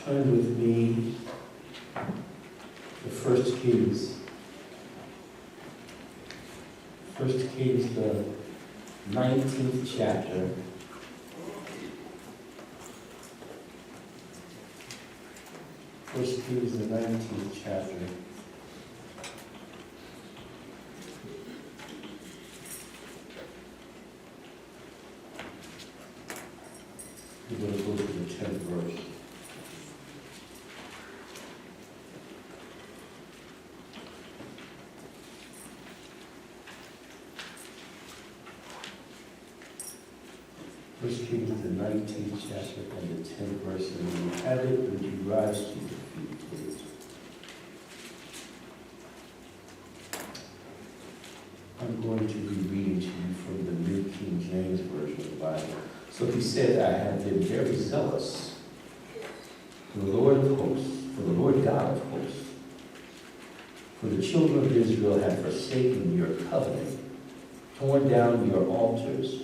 Turn with me to 1 Kings. 1 Kings, the 19th chapter. First Kings, the 19th chapter. We're going to go to the 10th verse. First Kings, the 19th chapter and the 10th verse. And when you have it, would you rise to your feet, please? I'm going to be reading to you from the New King James Version of the Bible. So he said, I have been very zealous for the Lord of hosts, for the Lord God of hosts. For the children of Israel have forsaken your covenant, torn down your altars,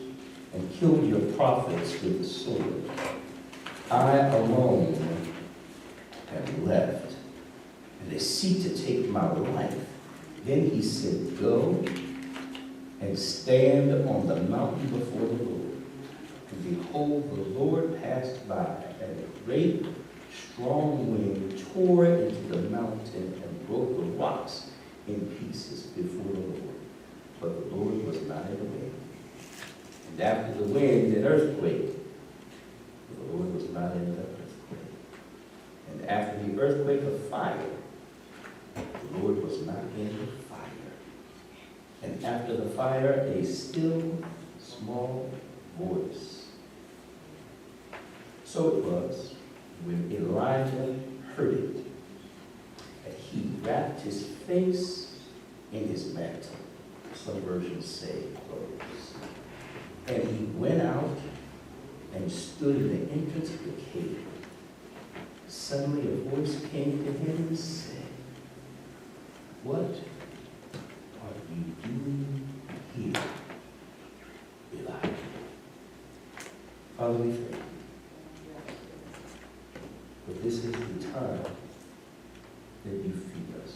and killed your prophets with the sword. I alone am left, and they seek to take my life. Then he said, go and stand on the mountain before the Lord. And behold, the Lord passed by, and a great, strong wind tore into the mountain and broke the rocks in pieces before the Lord. But the Lord was not in the wind. And after the wind, an earthquake. But the Lord was not in the earthquake. And after the earthquake, a fire. The Lord was not in the fire. And after the fire, a still, small voice. So it was, when Elijah heard it, that he wrapped his face in his mantle. Some versions say clothes. And he went out and stood in the entrance of the cave. Suddenly a voice came to him and said, what are you doing here, Elijah? Father, we thank you. But this is the time that you feed us.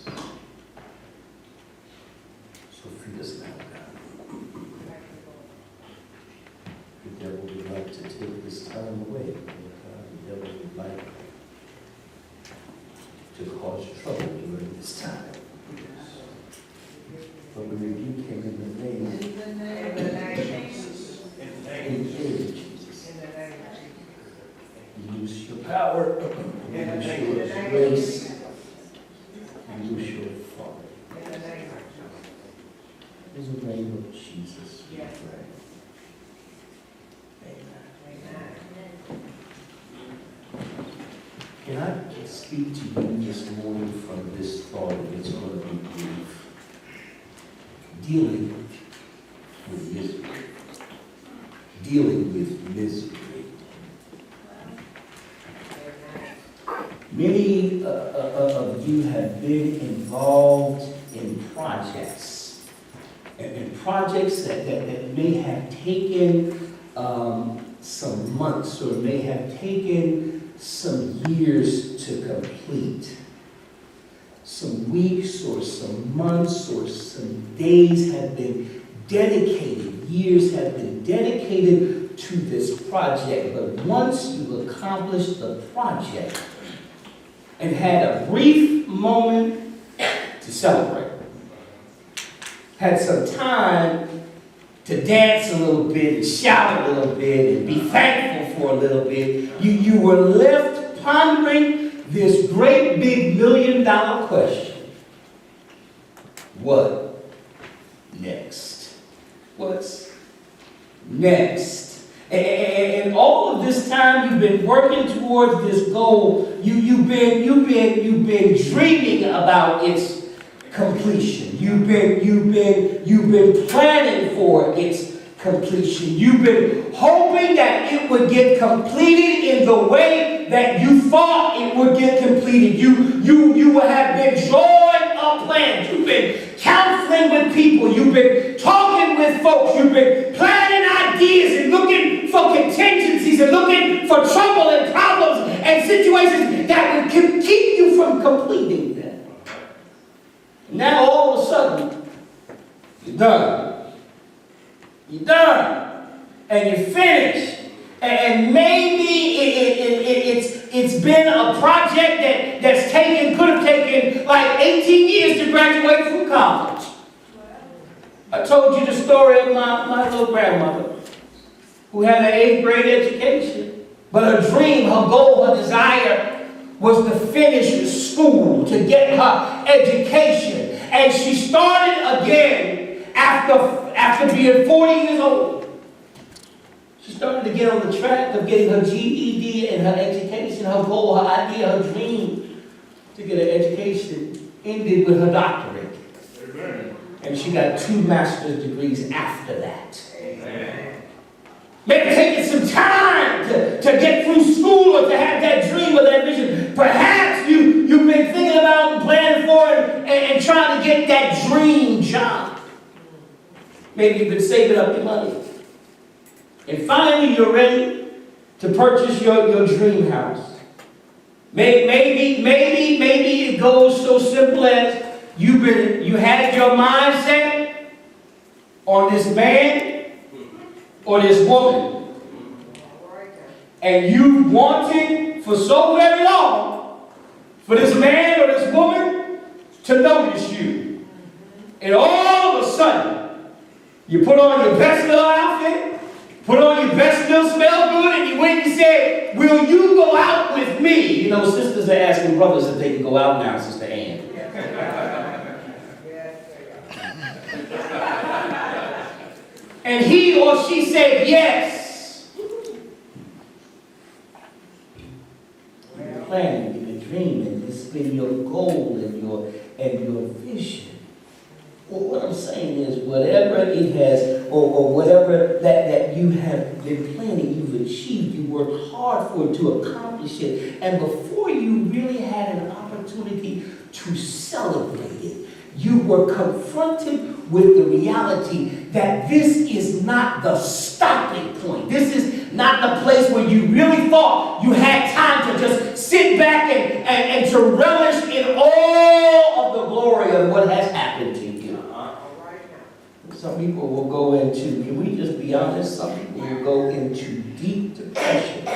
So feed us now, God. The devil would like to take this time away, Lord God. The devil would like to cause trouble during this time. But we rebuke him in the name of Jesus. In the name of Jesus. Use your power. Use your grace. Use your authority. In the name of Jesus, we pray. Can I speak to you this morning from this thought? It's going to be brief. Dealing with misery. Dealing with misery. Many of you have been involved in projects. And projects that may have taken some months or may have taken some years to complete. Some weeks or some months or some days have been dedicated, years have been dedicated to this project. But once you accomplished the project and had a brief moment to celebrate, had some time to dance a little bit and shout a little bit and be thankful for a little bit, you were left pondering this great big $1 million question. What next? What's next? And all of this time you've been working towards this goal. You've been dreaming about its completion. You've been planning for its completion. You've been hoping that it would get completed in the way that you thought it would get completed. You have been drawing up plans. You've been counseling with people. You've been talking with folks. You've been planning ideas and looking for contingencies and looking for trouble and problems and situations that that would keep you from completing them. Now all of a sudden, you're done. You're done. And you're finished. And maybe it's been a project that's could have taken like 18 years to graduate from college. I told you the story of my little grandmother who had an 8th grade education. But her dream, her goal, her desire was to finish school, to get her education. And she started again after being 40 years old. She started to get on the track of getting her GED and her education, her goal, her idea, her dream to get an education ended with her doctorate. Amen. And she got 2 master's degrees after that. Amen. Maybe taking some time to get through school or to have that dream or that vision. Perhaps you've been thinking about and planning for it and trying to get that dream job. Maybe you've been saving up your money. And finally, you're ready to purchase your dream house. Maybe it goes so simple as you had your mindset on this man or this woman, and you wanted for so very long for this man or this woman to notice you, and all of a sudden you put on your best little outfit. Put on your best little smell good, and you went and said, will you go out with me? You know, sisters are asking brothers if they can go out now, Sister Ann. And he or she said yes. You're planning, you're dreaming, it's been your goal and your vision. Well, what I'm saying is, whatever it has, or whatever that you have been planning, you've achieved, you worked hard for it to accomplish it, and before you really had an opportunity to celebrate it, you were confronted with the reality that this is not the stopping point. This is not the place where you really thought you had time to just sit back and to relish in all of the glory of what has happened to you. Some people will go into, can we just be honest, some people will go into deep depression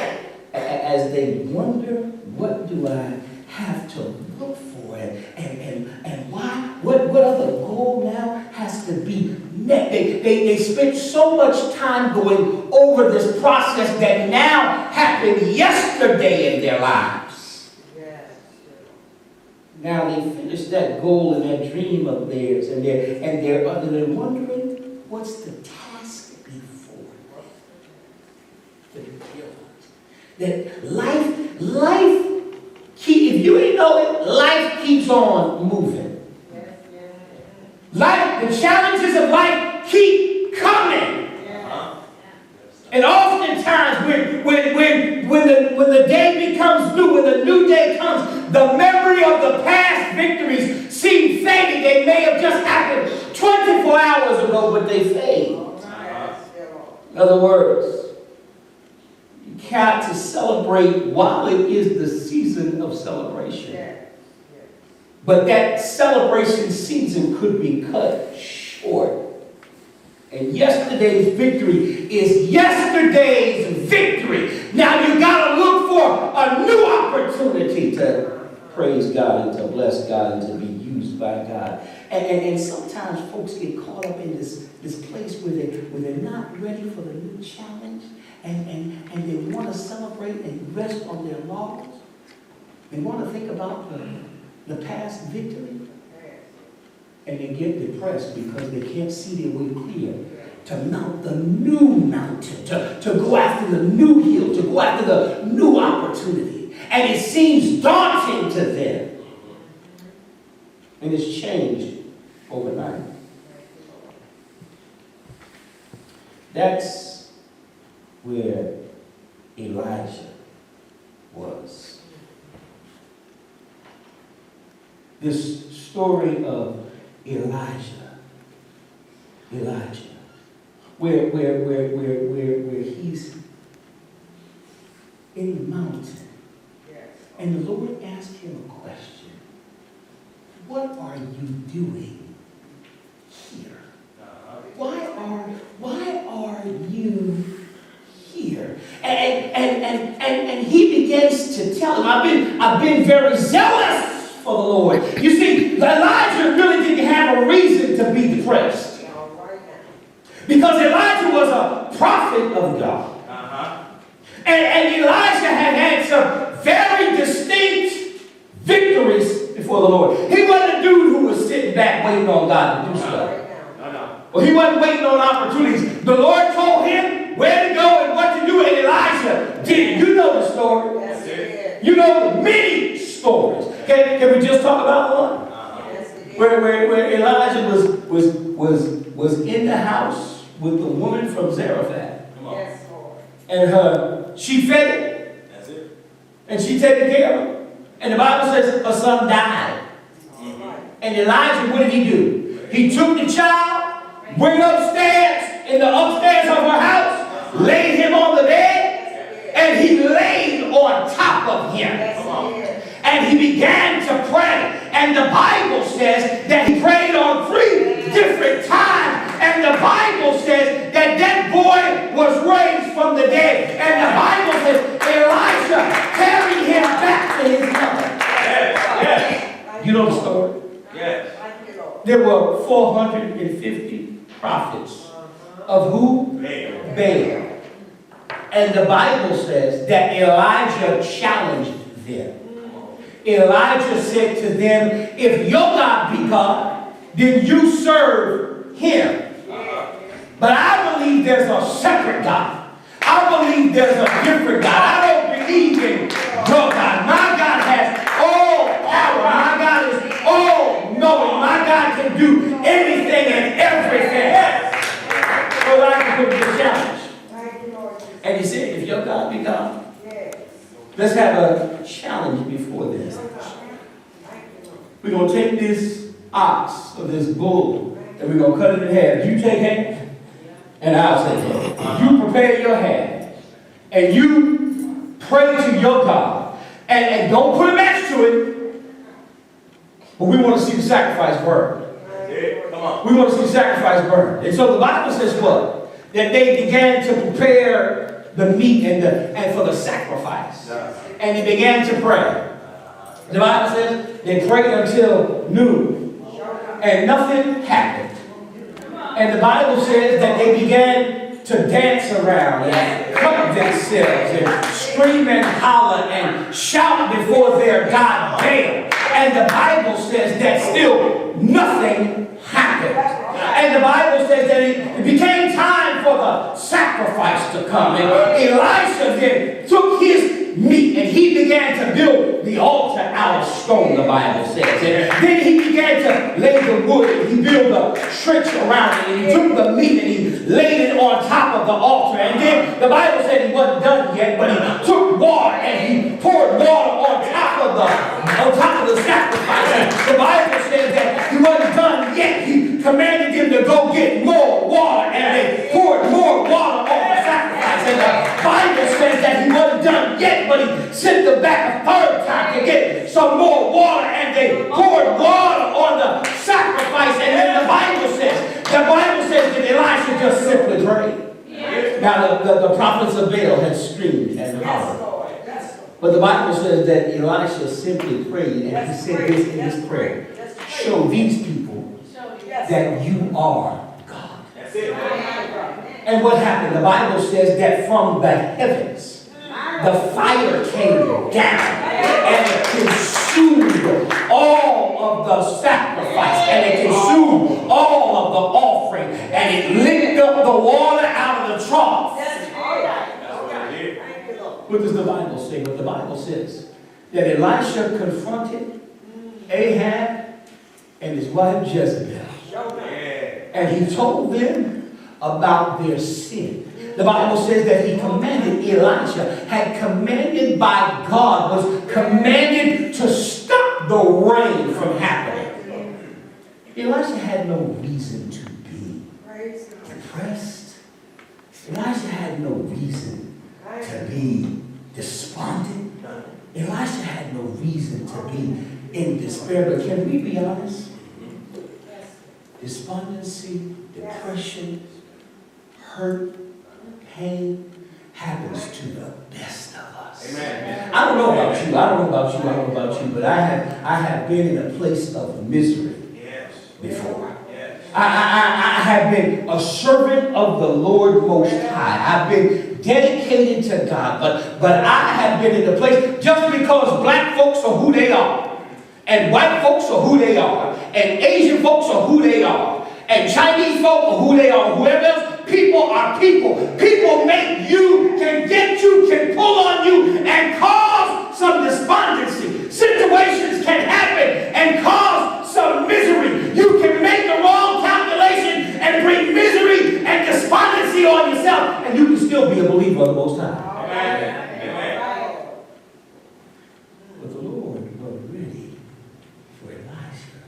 as they wonder, what do I have to look for? And why? What other goal now has to be met? They spent so much time going over this process that now happened yesterday in their lives. Now they finished that goal and that dream of theirs, and they're wondering, what's the task before them? That life if you ain't know it, life keeps on moving. Life, the challenges of life keep coming. And oftentimes when the day becomes new, when the new day comes, the memory of the past victories seem fading. They may have just happened 24 hours ago, but they fade. In other words, you got to celebrate while it is the season of celebration. But that celebration season could be cut short. And yesterday's victory is yesterday's victory. Now you got to look for a new opportunity to praise God and to bless God and to be used by God. And sometimes folks get caught up in this place where they're not ready for the new challenge, and they want to celebrate and rest on their laurels. They want to think about the past victory. And they get depressed because they can't see their way clear to mount the new mountain, to go after the new hill, to go after the new opportunity. And it seems daunting to them. And it's changed overnight. That's where Elijah was. This story of Elijah, where he's in the mountain, And the Lord asked him a question. What are you doing here? Why are you here? And he begins to tell him, I've been very zealous for the Lord. You see, Elijah really didn't have a reason to be depressed. Because Elijah was a prophet of God. And Elijah had some very distinct victories before the Lord. He wasn't a dude who was sitting back waiting on God to do stuff. Well, he wasn't waiting on opportunities. The Lord told him where to go and what to do, and Elijah did. You know the story. Yes, you know many stories. Can we just talk about one? Where Elijah was in the house with the woman from Zarephath. Yes, and she fed him. That's it. And she taken care of him. And the Bible says her son died. And Elijah, what did he do? He took the child, went upstairs, in the upstairs of her house, laid him on the bed, and he laid on top of him. And he began to pray. And the Bible says that he prayed on 3 different times. And the Bible says that that boy was raised from the dead. And the Bible says Elijah carried him back to his mother. Yes. You know the story? Yes. There were 450 prophets. Of who? Baal. And the Bible says that Elijah challenged them. Elijah said to them, if your God be God, then you serve him. But I believe there's a separate God. I believe there's a different God. I don't believe in your God. My God has all power. My God is all knowing. My God can do anything and everything. So Elijah put the challenge. And he said, if your God be God, let's have a challenge before this. We're going to take this ox or this bull and we're going to cut it in half. You take half and I'll take half. You prepare your half and you pray to your God and don't put a match to it. But we want to see the sacrifice burn. We want to see the sacrifice burn. And so the Bible says what? That they began to prepare the meat and for the sacrifice. And they began to pray. The Bible says they prayed until noon. And nothing happened. And the Bible says that they began to dance around and cut themselves and scream and holler and shout before their God Baal. And the Bible says that still nothing happened. And the Bible says that it became time for the sacrifice to come. And Elisha then took his meat and he began to build the altar out of stone, the Bible says. And then he began to lay the wood and he built a trench around it. And he took the meat and he laid it on top of the altar. And then the Bible said he wasn't done yet, but he took water and he poured water on top of the sacrifice. And the Bible says that he wasn't done yet. He commanded them to go get more water, and they poured more water on the sacrifice. And the Bible says that he wasn't done yet, but he sent them back a 3rd time to get some more water, and they poured water on the sacrifice. And then the Bible says that Elisha just simply prayed. Now the prophets of Baal had screamed and hollered. But the Bible says that Elisha simply prayed, and he said this in his prayer: show these people that you are God. And what happened? The Bible says that from the heavens, the fire came down and it consumed all of the sacrifice, and it consumed all of the offering, and it licked up the water out of the trough. What does the Bible say? What the Bible says that Elisha confronted Ahab and his wife Jezebel. And he told them about their sin. The Bible says that he commanded, Elisha had commanded by God, was commanded to stop the rain from happening. Elisha had no reason to be depressed. Elisha had no reason to be despondent. Elisha had no reason to be in despair, but can we be honest? Despondency, depression, hurt, pain happens to the best of us. Amen. I don't know about you, but I have been in a place of misery before. I have been a servant of the Lord Most High. I've been dedicated to God, but I have been in a place just because black folks are who they are, and white folks are who they are, and Asian folks are who they are, and Chinese folk are who they are, whoever else, people are people. People make you, can get you, can pull on you, and cause some despondency. Situations can happen and cause some misery. You can make the wrong calculation and bring misery and despondency on yourself, and you can still be a believer of the Most High. Amen. But the Lord was ready for Elijah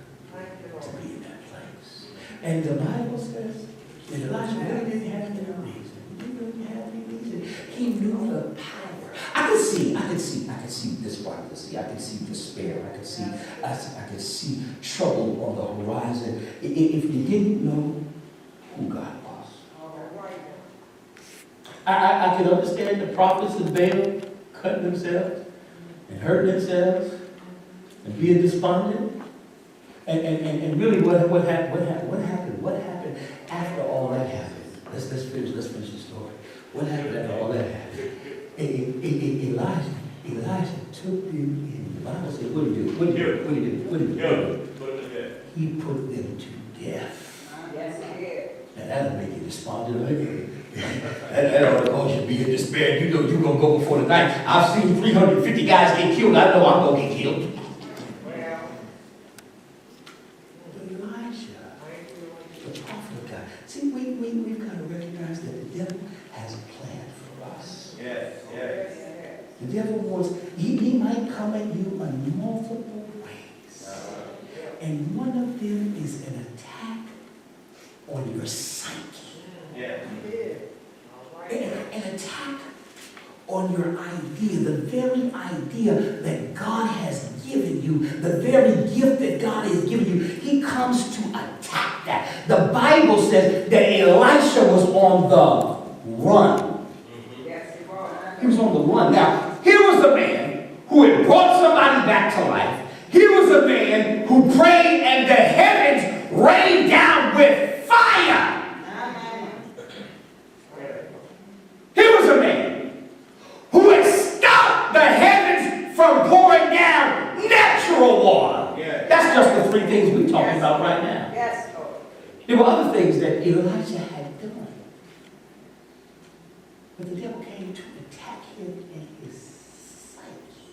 to be in that place. And the Bible says that Elijah really didn't have any reason. He didn't have any reason. He knew the power. I could see despondency. I could see despair. I could see trouble on the horizon. If you didn't know who God was. I can understand the prophets of Baal cutting themselves and hurting themselves and being despondent. And really what happened after all that happened? Let's finish the story. What happened after all that happened? Elijah took them in. The Bible said, what did he do? He put them to death. Yes, he did. And that'll make you despondent. That ought to cause you to be in despair. You know you're going to go before the night. I've seen 350 guys get killed. I know I'm going to get killed. But Elijah, the prophet of God. See, we've got to recognize that the devil has a plan for us. Yes. The devil wants, he might come at you in multiple ways. And one of them is an attack on your psyche. An attack on your idea, the very idea that God has given you, the very gift that God has given you. He comes to attack that. The Bible says that Elisha was on the run. He was on the run. Now, here was a man who had brought somebody back to life. Here was a man who prayed and the heavens rained down with fire. Here was a man who had stopped the heavens from pouring down natural water. That's just the three things we're talking about right now. There were other things that Elijah had done. But the devil came to attack him in his psyche,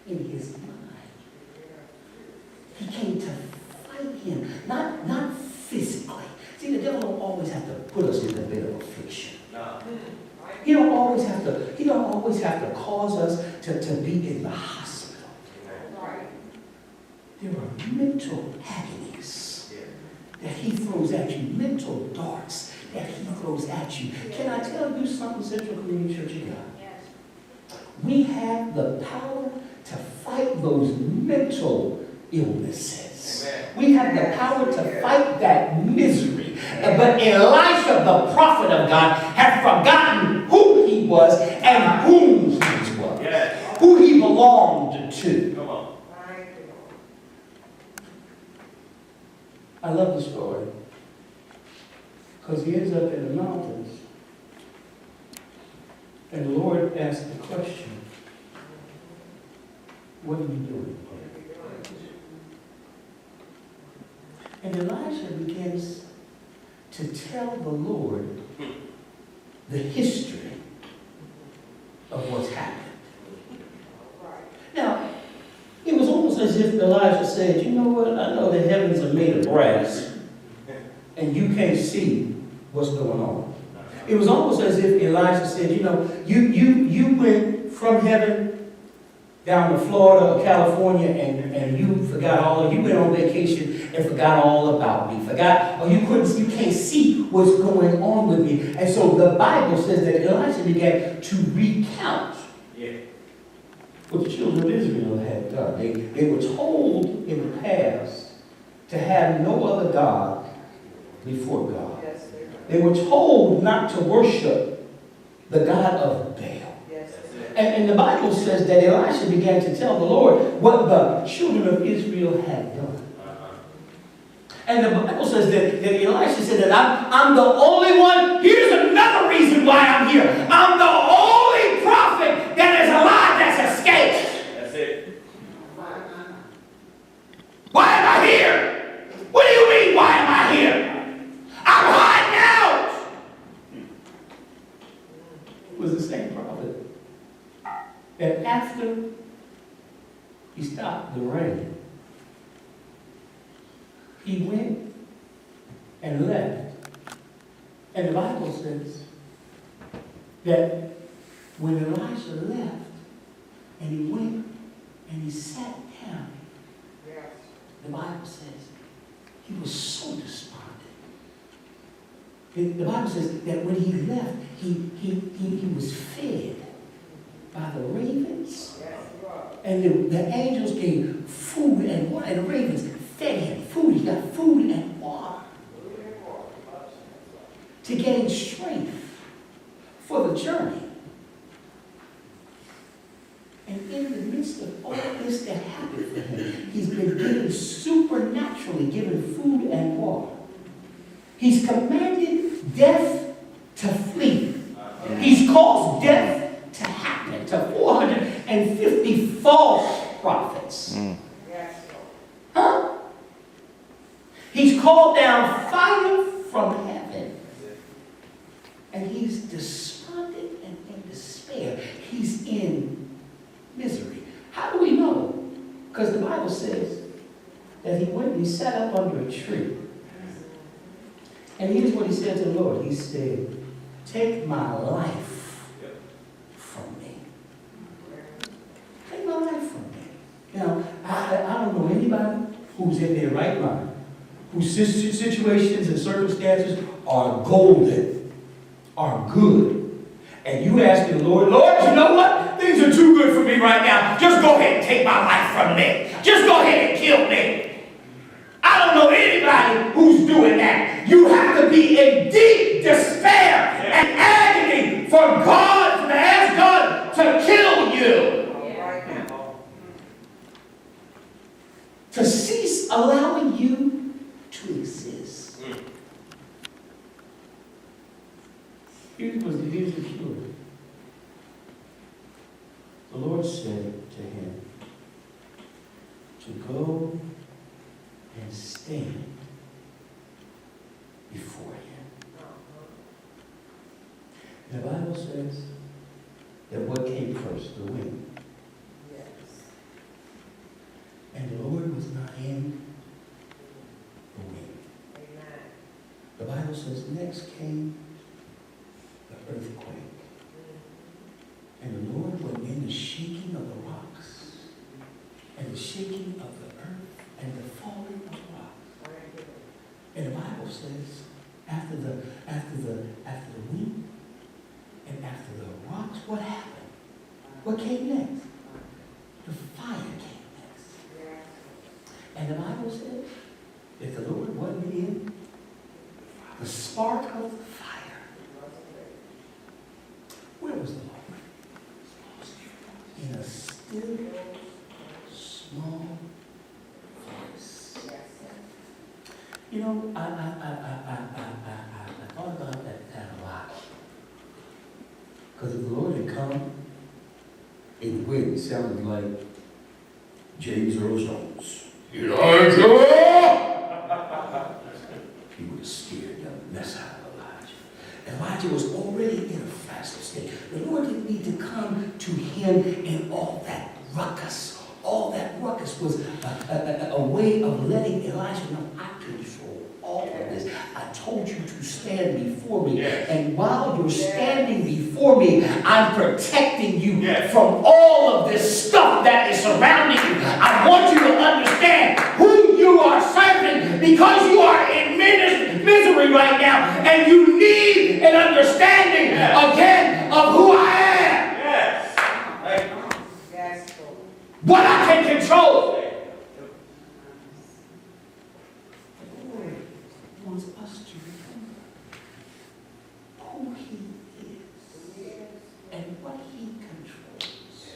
in his mind. He came to fight him, not physically. See, the devil don't always have to put us in a bit of affliction. No. He don't always have to cause us to be in the hospital. Right. There are mental agonies that he throws at you, mental darts that he throws at you. Can I tell you something, Central Community Church of God? Yes. We have the power to fight those mental illnesses. Amen. We have the power to fight that misery. But Elisha, the prophet of God, had forgotten who he was and whom he was. Yes. Who he belonged to. Come on. I love the story. Because he ends up in the mountains. And the Lord asked the question, what are you doing? And Elijah begins to tell the Lord the history of what's happened. Now, it was almost as if Elijah said, you know what, I know the heavens are made of brass, and you can't see what's going on. It was almost as if Elijah said, you know, you went from heaven down to Florida or California and you forgot you went on vacation and forgot all about me. You can't see what's going on with me. And so the Bible says that Elijah began to recount what the children of Israel had done. They were told in the past to have no other God before God. They were told not to worship the God of Baal. And the Bible says that Elisha began to tell the Lord what the children of Israel had done. And the Bible says that Elisha said that I'm the only one. Here's another reason why I'm here. I'm the only prophet that is alive that's escaped. That's it. Why am I here? What do you mean, why am I here? I'm hiding out. It was the same prophet that after he stopped the rain, he went and left. And the Bible says that when Elisha left and he went and he sat down, the Bible says he was so despondent. The Bible says that when he left, he was fed by the ravens. And the angels gave food and water. And the ravens fed him food. He got food and water to gain strength for the journey. And in the midst of all this that happened for him, he's been given supernaturally given food and water. He's commanded death to flee. He's caused death to happen to 450 false prophets. Huh? He's called down fire from heaven. And he's despondent and in despair. He's in misery. How do we know? Because the Bible says that he went and he sat up under a tree. And here's what he said to the Lord. He said, take my life from me. Take my life from me. Now, I don't know anybody who's in their right mind, whose situations and circumstances are golden, are good. And you asking the Lord, Lord, you know what? Things are too good for me right now. Just go ahead and take my life from me. Just go ahead and kill me. I don't know anybody who's doing that. You have to be in deep despair and agony for God to ask God to kill you. To cease allowing you to exist. Here's the cure. The Lord said to him to go and stand before him. And the Bible says that what came first? The wind. Yes. And the Lord was not in the wind. Amen. The Bible says next came the earthquake. And the Lord went in the shaking of the rocks and the shaking of the earth and the falling of rocks. And the Bible says after the wind and after the rocks, what happened? What came next? The fire came next. And the Bible says that the Lord wasn't in the spark of the fire. Where was the Lord? In a still, small voice. You know, I thought about that a lot. Because if the Lord had come in the wind, it sounded like James Earl Jones. Elijah! He would have scared the mess out of Elijah. Elijah was already in a fasting state. The Lord didn't need to come to him in all that ruckus. All that ruckus was a way of letting Elijah know, I control all of this. I told you to stand before me. And while you're standing before me, I'm protecting you from all of this stuff that is surrounding you. I want you to understand who you are serving because you are in misery right now. And you need an understanding again of who I am. what I can control. The Lord wants us to remember who He is and what He controls.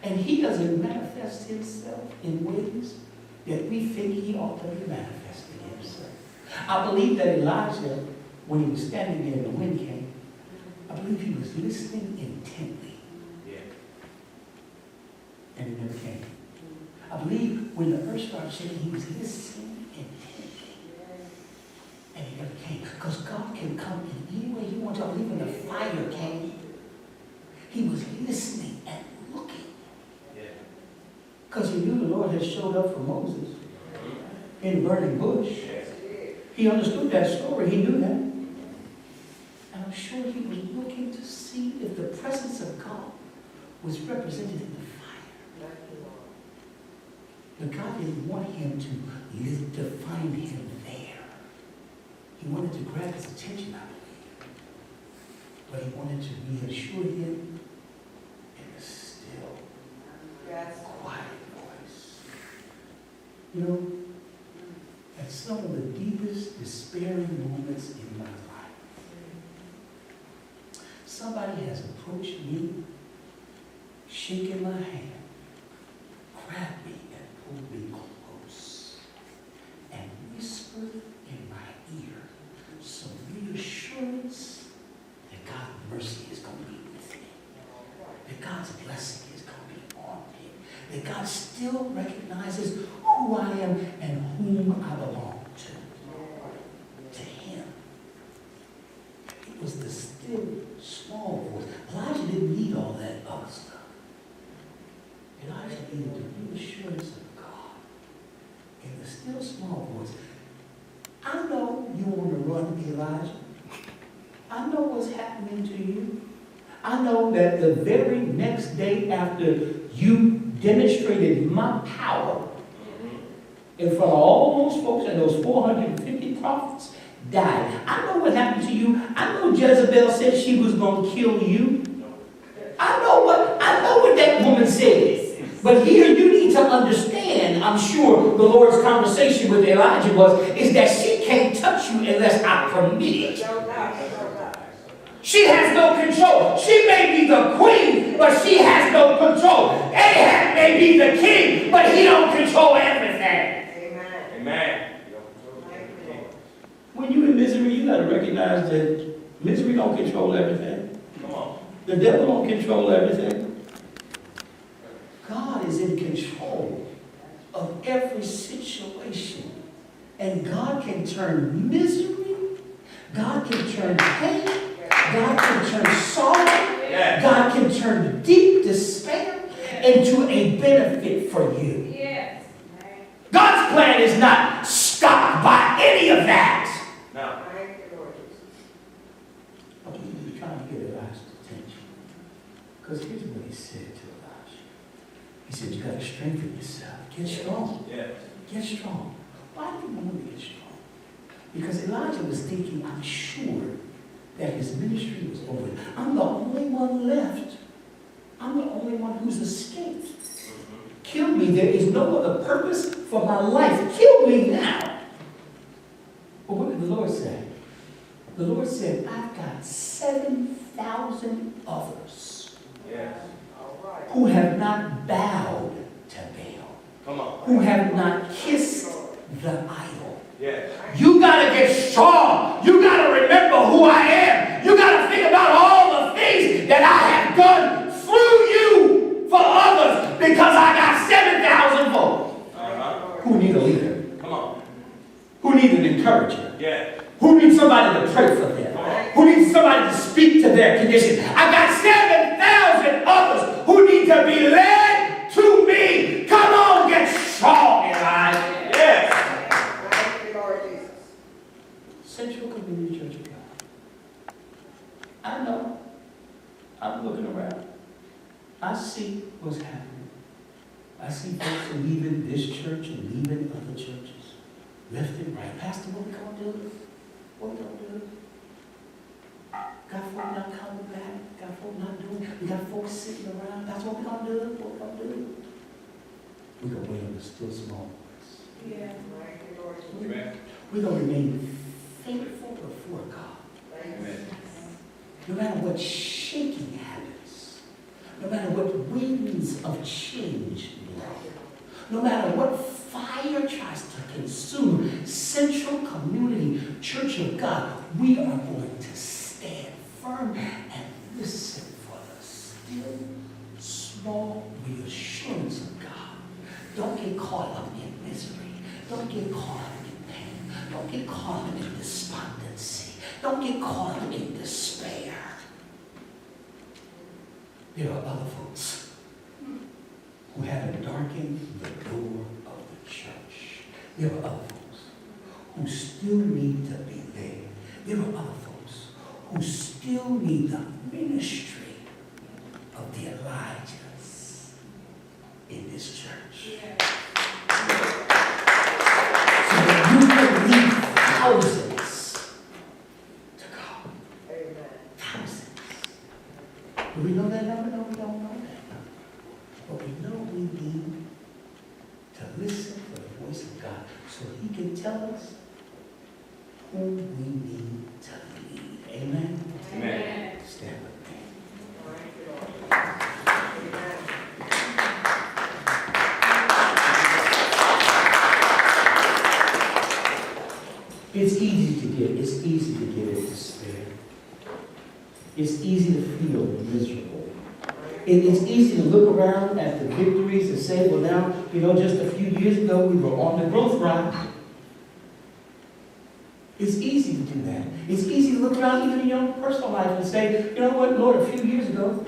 And He doesn't manifest Himself in ways that we think He ought to be manifesting Himself. I believe that Elijah, when he was standing there and the wind came, I believe he was listening intently. Yeah. And it never came. I believe when the earth started shaking, he was listening intently. And it never came. Because God can come in any way He wants. I believe when the fire came, he was listening and looking. Because he knew the Lord had showed up for Moses in the burning bush. He understood that story. He knew that. And I'm sure he was looking to see if the presence of God was represented in the fire. But God didn't want him to find him there. He wanted to grab his attention, I believe. But he wanted to reassure him in a still, quiet voice. You know, at some of the deepest despairing moments in my life, somebody has approached me, shaken my hand, grabbed me and pulled me close, and whispered in my ear some reassurance that God's mercy is going to be with me, that God's blessing is going to be on me, that God still recognizes who I am and whom I belong to Him. It was the still small voice. Elijah didn't need all that other stuff. Elijah needed the reassurance of God in the still small voice. I know you want to run, Elijah. I know what's happening to you. I know that the very next day after you demonstrated my power in front of all those folks and those 450 prophets died. I know what happened to you. I know Jezebel said she was going to kill you. I know what that woman said. But here you need to understand, I'm sure the Lord's conversation with Elijah is that she can't touch you unless I permit it. She has no control. She may be the queen, but she has no control. Ahab may be the king, but he don't control everything. Amen. When you're in misery, you got to recognize that misery don't control everything. Come on. The devil don't control everything. God is in control of every situation. And God can turn misery, God can turn pain, God can turn sorrow, yes. God can turn deep despair into a benefit for you. Yes. God's plan is not stopped by any of that. No. I believe you're trying to get Elijah's attention. Because here's what he said to Elijah. He said, you got to strengthen yourself. Get strong. Yes. Get strong. Why do you want to get strong? Because Elijah was thinking, I'm sure that his ministry was over. I'm the only one left. I'm the only one who's escaped. Kill me. There is no other purpose for my life. Kill me now. But what did the Lord say? The Lord said, I've got 7,000 others who have not bowed to Baal. Come on. Who have not kissed the idol. Yes. You got to get strong. You got to remember who I am. You got to think about all the things that I have done through you for others, because I got 7,000 folks who need a leader. Come on. Who need an encourager. Yeah. Who needs somebody to pray for them. Who needs somebody to speak to their condition. I got 7,000 others who need to be led to me. Come on, get strong, Elijah. Yes. Central Community Church of God. I know. I'm looking around. I see what's happening. I see folks leaving this church and leaving other churches. Left and right. Pastor, what we going to do? What we going to do? Got folk not coming back. Got folk not doing. We got folks sitting around. That's what we're going to do. What we're going to do. We're going to wait on the still small voice. Yeah. We're going to remain faithful before God. Amen. No matter what shaking happens, no matter what winds of change blow, no matter what fire tries to consume Central Community Church of God, we are going to stand firm and listen for the still, small reassurance of God. Don't get caught up in misery. Don't get caught up in pain. Don't get caught up in despondency. Don't get caught up in despair. There are other folks who haven't darkened the door of the church. There are other folks who still need to be led. There are other folks who still need the ministry of the Elijahs in this church. So that you can lead thousands to God. Thousands. Do we know that number? No, we don't know that number. But we know we need to listen for the voice of God so He can tell us whom we need to lead. Amen? Amen. Stand with me. It's easy to get in despair. It's easy to feel miserable. It's easy to look around at the victories and say, well now, just a few years ago we were on the growth ride. It's easy to do that. It's easy to look around even in your own personal life and say, you know what, Lord, a few years ago,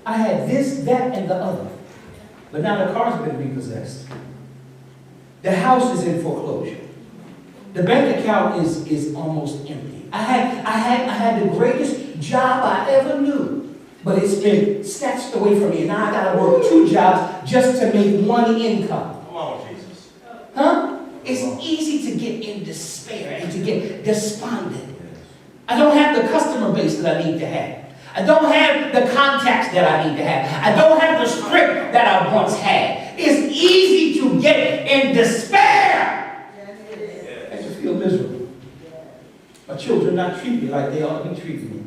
I had this, that, and the other. But now the car's been repossessed. The house is in foreclosure. The bank account is almost empty. I had the greatest job I ever knew, but it's been snatched away from me, and now I got to work 2 jobs just to make 1 income. Come on, Jesus. Huh? It's easy to get in despair and to get despondent. I don't have the customer base that I need to have. I don't have the contacts that I need to have. I don't have the strength that I once had. It's easy to get in despair. And to feel miserable. My children not treat me like they ought to be treating me.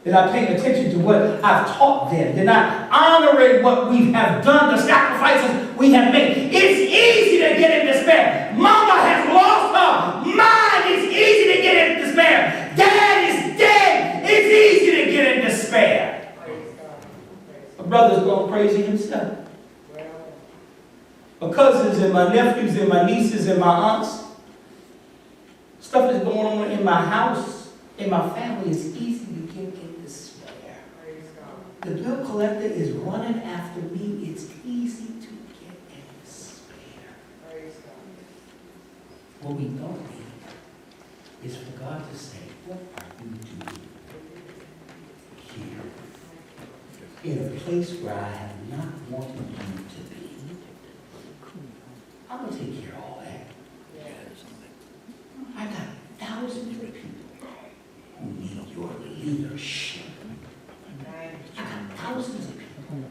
They're not paying attention to what I've taught them. They're not honoring what we have done, the sacrifices we have made. It's easy to get in despair. Mama has lost her mind. It's easy to get in despair. Dad is dead. It's easy to get in despair. My brother's going crazy himself. My cousins and my nephews and my nieces and my aunts. Stuff is going on in my house, in my family. It's easy to get in despair. The bill collector is running after me. It's easy to get in despair. What we don't need is for God to say, what are you doing here? In a place where I have not wanted you to be. I'm going to take care of all that. I got thousands of people who need your leadership. I got thousands of people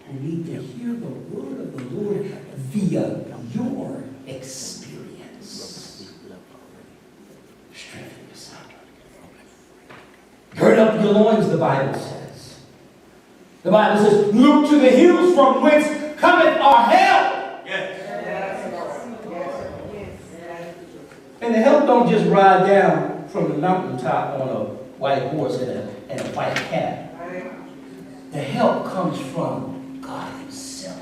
who need to hear the word of the Lord via your experience. Strengthen yourself. Gird up your loins, the Bible says. The Bible says, look to the hills from whence cometh our help. And the help don't just ride down from the mountaintop on a white horse and a white cat. The help comes from God Himself,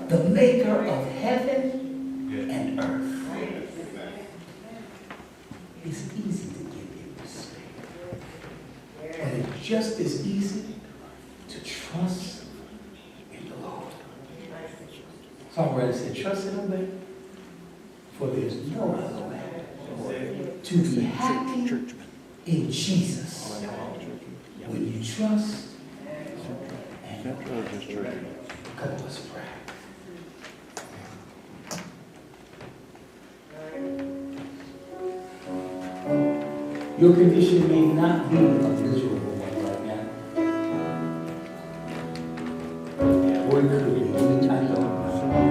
the maker of heaven and earth. It's easy to get in despair. And it's just as easy to trust in the Lord. Songwriter said, trust and obey. For there's no other way to be happy in Jesus when you trust and obey. Come, let's pray. Your condition may not be a miserable one right now. Or it could be. I don't know.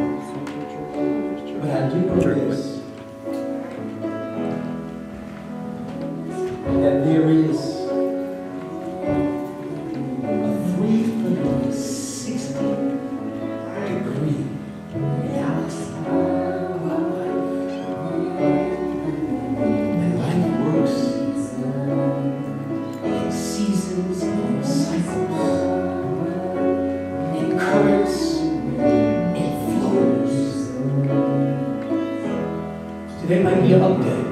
There might be an update.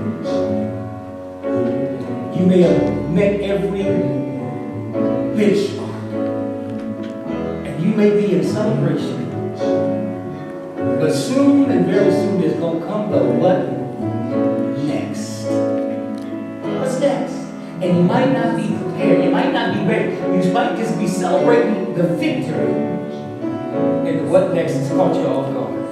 You may have met every benchmark. And you may be in celebration. But soon and very soon there's going to come the what next? What's next? And you might not be prepared. You might not be ready. You might just be celebrating the victory. And what next has caught you off guard.